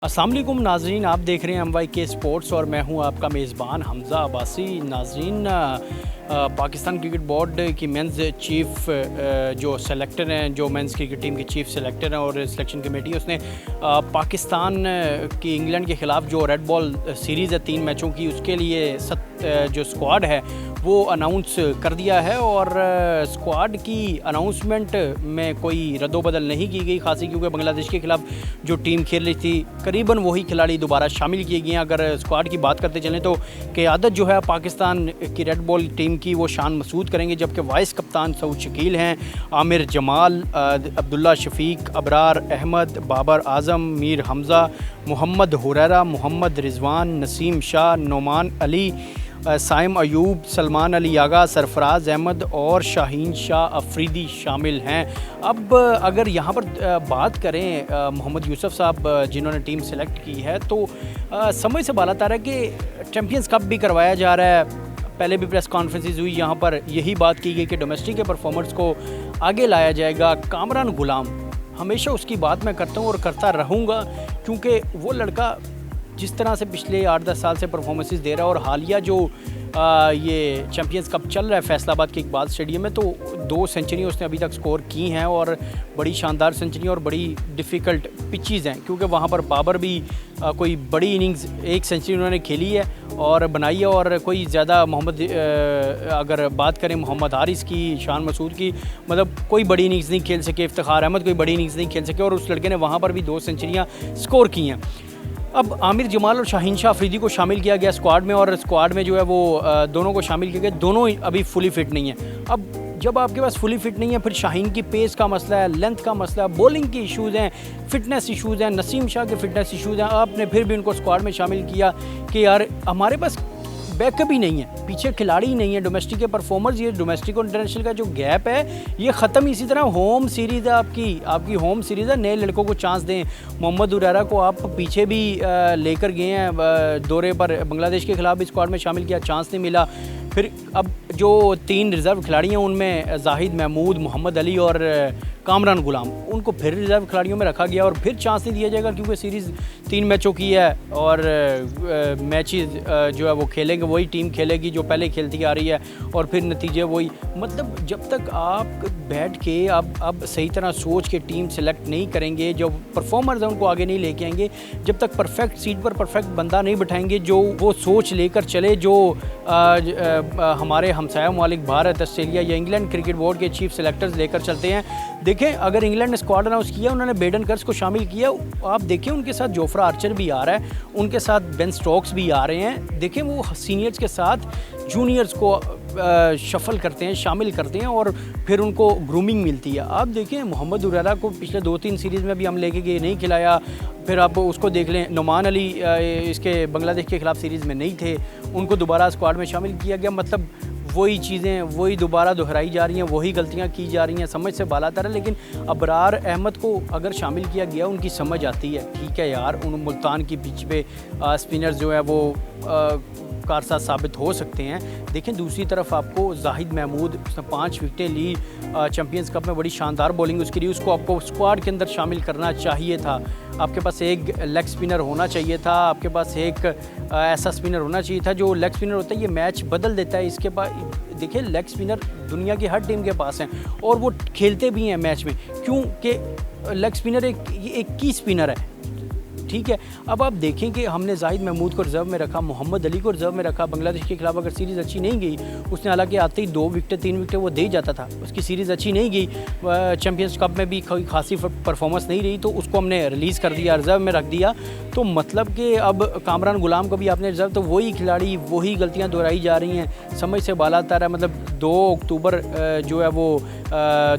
अस्सलाम वालेकुम नाज़रीन, आप देख रहे हैं MYK स्पोर्ट्स और मैं हूं आपका मेज़बान हमज़ा अब्बासी। नाज़रीन, पाकिस्तान क्रिकेट बोर्ड की मेंस चीफ़ जो सेलेक्टर हैं, जो मेंस क्रिकेट टीम के चीफ़ सेलेक्टर हैं और सिलेक्शन कमेटी, उसने पाकिस्तान की इंग्लैंड के ख़िलाफ़ जो रेड बॉल सीरीज़ है 3 मैचों की, उसके लिए जो स्क्वाड है वो अनाउंस कर दिया है। और स्क्वाड की अनाउंसमेंट में कोई रद्दोबदल नहीं की गई खासी, क्योंकि बांग्लादेश के ख़िलाफ़ जो टीम खेल रही थी करीबन वही खिलाड़ी दोबारा शामिल किए गए हैं। अगर स्क्वाड की बात करते चलें तो क़यादत जो है पाकिस्तान की रेड बॉल टीम की वो शान मसूद करेंगे, जबकि वाइस कप्तान सऊद शकील हैं, आमिर जमाल, अब्दुल्ला शफीक, अबरार अहमद, बाबर आज़म, मीर हमज़ा, मोहम्मद हुरैरा, मोहम्मद रिजवान, नसीम शाह, नोमान अली, साइम अयूब, सलमान अली आगा, सरफराज अहमद और शाहीन शाह अफरीदी शामिल हैं। अब अगर यहाँ पर बात करें मोहम्मद यूसुफ साहब जिन्होंने टीम सेलेक्ट की है, तो समझ से बात आ रहा है कि चैम्पियंस कप भी करवाया जा रहा है। पहले भी प्रेस कॉन्फ्रेंसेस हुई, यहाँ पर यही बात की गई कि डोमेस्टिक के परफॉर्मर्स को आगे लाया जाएगा। कामरान गुलाम, हमेशा उसकी बात मैं करता हूँ और करता रहूँगा, क्योंकि वो लड़का जिस तरह से पिछले 8-10 साल से परफॉर्मेंसेस दे रहा है, और हालिया जो ये चैम्पियंस कप चल रहा है फैसलाबाद के इकबाल स्टेडियम में, तो 2 सेंचुरी उसने अभी तक स्कोर की हैं और बड़ी शानदार सेंचुरी और बड़ी डिफ़िकल्ट पिचेस हैं, क्योंकि वहाँ पर बाबर भी कोई बड़ी इनिंग्स 1 सेंचुरी उन्होंने खेली है और बनाई है। और कोई ज़्यादा अगर बात करें मोहम्मद हारिस की, शान मसूद की, मतलब कोई बड़ी इनिंग्स नहीं खेल सके, इफ्तिखार अहमद कोई बड़ी इनिंग्स नहीं खेल सके, और उस लड़के ने वहाँ पर भी 2 सेंचुरियाँ स्कोर की हैं। अब आमिर जमाल और शाहीन शाह अफरीदी को शामिल किया गया स्क्वाड में, और स्क्वाड में जो है वो दोनों को शामिल किया गया। दोनों अभी फुली फिट नहीं है। अब जब आपके पास फुली फिट नहीं है, फिर शाहीन की पेस का मसला है, लेंथ का मसला है, बॉलिंग के इश्यूज़ हैं, फिटनेस इश्यूज़ हैं, नसीम शाह के फिटनेस इश्यूज़ हैं। आपने फिर भी उनको स्क्वाड में शामिल किया कि यार हमारे पास बैकअप ही नहीं है, पीछे खिलाड़ी ही नहीं है, डोमेस्टिक के परफॉर्मर्स, ये डोमेस्टिक और इंटरनेशनल का जो गैप है ये ख़त्म। इसी तरह होम सीरीज़ है आपकी होम सीरीज़ है, नए लड़कों को चांस दें। मोहम्मद हुरैरा को आप पीछे भी लेकर गए हैं दौरे पर, बांग्लादेश के ख़िलाफ़ भी स्क्वाड में शामिल किया, चांस नहीं मिला। फिर अब जो 3 रिज़र्व खिलाड़ी हैं उनमें जाहिद महमूद, मोहम्मद अली और कामरान गुलाम, उनको फिर रिज़र्व खिलाड़ियों में रखा गया और फिर चांस नहीं दिया जाएगा, क्योंकि सीरीज़ 3 मैचों की है और मैचेस जो है वो खेलेंगे, वही टीम खेलेगी जो पहले खेलती आ रही है, और फिर नतीजे वही। मतलब जब तक आप बैठ के अब सही तरह सोच के टीम सेलेक्ट नहीं करेंगे, जो परफॉर्मर्स हैं उनको आगे नहीं लेके आएंगे, जब तक परफेक्ट सीट पर परफेक्ट बंदा नहीं बैठाएंगे जो वो सोच लेकर चले, जो हमारे हमसाया ममालिक भारत, ऑस्ट्रेलिया या इंग्लैंड क्रिकेट बोर्ड के चीफ सेलेक्टर्स लेकर चलते हैं। देखें, अगर इंग्लैंड ने स्क्वाड अनाउंस किया, उन्होंने बेडन कर्स को शामिल किया, आप देखें उनके साथ जोफ्रा आर्चर भी आ रहा है, उनके साथ बेन स्टोक्स भी आ रहे हैं। देखें, वो सीनियर्स के साथ जूनियर्स को शफल करते हैं, शामिल करते हैं, और फिर उनको ग्रूमिंग मिलती है। आप देखें, मोहम्मद हुरैरा को पिछले 2-3 सीरीज़ में भी हम लेके गए, नहीं खिलाया। फिर आप उसको देख लें, नोमान अली इसके बांग्लादेश के ख़िलाफ़ सीरीज़ में नहीं थे, उनको दोबारा स्क्वाड में शामिल किया गया। मतलब वही चीज़ें वही दोबारा दोहराई जा रही हैं, वही गलतियां की जा रही हैं, समझ से बालातर है। लेकिन अबरार अहमद को अगर शामिल किया गया, उनकी समझ आती है, ठीक है यार, उन मुल्तान की पिच पे स्पिनर्स जो है वो कारसाज साबित हो सकते हैं। देखें, दूसरी तरफ आपको जाहिद महमूद, उसने 5 विकेटें ली चैम्पियंस कप में, बड़ी शानदार बॉलिंग उसकी रही, उसको आपको स्क्वाड के अंदर शामिल करना चाहिए था। आपके पास एक लेग स्पिनर होना चाहिए था, आपके पास एक ऐसा स्पिनर होना चाहिए था जो लेग स्पिनर होता है, ये मैच बदल देता है। इसके पास देखिए, लेग स्पिनर दुनिया की हर टीम के पास हैं और वो खेलते भी हैं मैच में, क्योंकि लेग स्पिनर एक की स्पिनर है, ठीक है। अब आप देखें कि हमने जाहिद महमूद को रिज़र्व में रखा, मोहम्मद अली को रिज़र्व में रखा। बांग्लादेश के खिलाफ अगर सीरीज़ अच्छी नहीं गई, उसने हालांकि आते ही 2 विकेटें 3 विकेटें वो दे जाता था, उसकी सीरीज़ अच्छी नहीं गई, चैम्पियंस कप में भी कोई खासी परफॉर्मेंस नहीं रही, तो उसको हमने रिलीज़ कर दिया, रिज़र्व में रख दिया। तो मतलब कि अब कामरान गुलाम को भी आपने रिज़र्व, तो वही खिलाड़ी वही गलतियाँ दोहराई जा रही हैं, समझ से बालातर है। मतलब 2 अक्टूबर जो है वो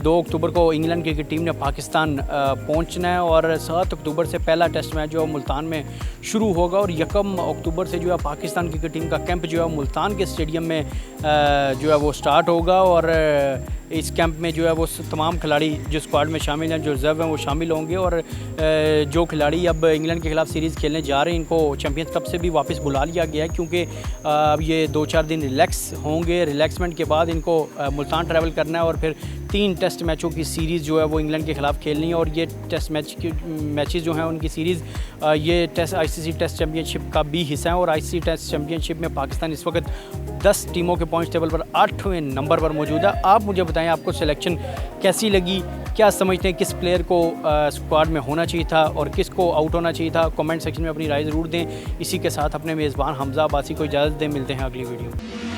2 अक्टूबर को इंग्लैंड क्रिकेट टीम ने पाकिस्तान पहुंचना है, और 7 अक्टूबर से पहला टेस्ट मैच जो है मुल्तान में शुरू होगा, और 1 अक्टूबर से जो है पाकिस्तान क्रिकेट टीम का कैंप जो है मुल्तान के स्टेडियम में जो है वो स्टार्ट होगा। और इस कैंप में जो है वो तमाम खिलाड़ी जो स्क्वाड में शामिल हैं, जो रिजर्व हैं, वो शामिल होंगे। और जो खिलाड़ी अब इंग्लैंड के खिलाफ सीरीज़ खेलने जा रहे हैं, इनको चैम्पियंस कप से भी वापस बुला लिया गया है, क्योंकि अब ये 2-4 दिन रिलैक्स होंगे। रिलैक्समेंट के बाद इनको मुल्तान ट्रैवल करना है और फिर 3 टेस्ट मैचों की सीरीज़ जो है वो इंग्लैंड के ख़िलाफ़ खेलनी है। और ये टेस्ट मैचेस जो हैं उनकी सीरीज़ ये टेस्ट ICC टेस्ट चैम्पियनशिप का भी हिस्सा है। और ICC टेस्ट चैम्पियनशिप में पाकिस्तान इस वक्त 10 टीमों के पॉइंट्स टेबल पर 8वें नंबर पर मौजूद है। आप मुझे बताएं, आपको सिलेक्शन कैसी लगी? क्या समझते हैं किस प्लेयर को स्क्वाड में होना चाहिए था और किसको आउट होना चाहिए था? कमेंट सेक्शन में अपनी राय ज़रूर दें। इसी के साथ अपने मेज़बान हमज़ा अब्बासी को इजाज़त दें। मिलते हैं अगली वीडियो में।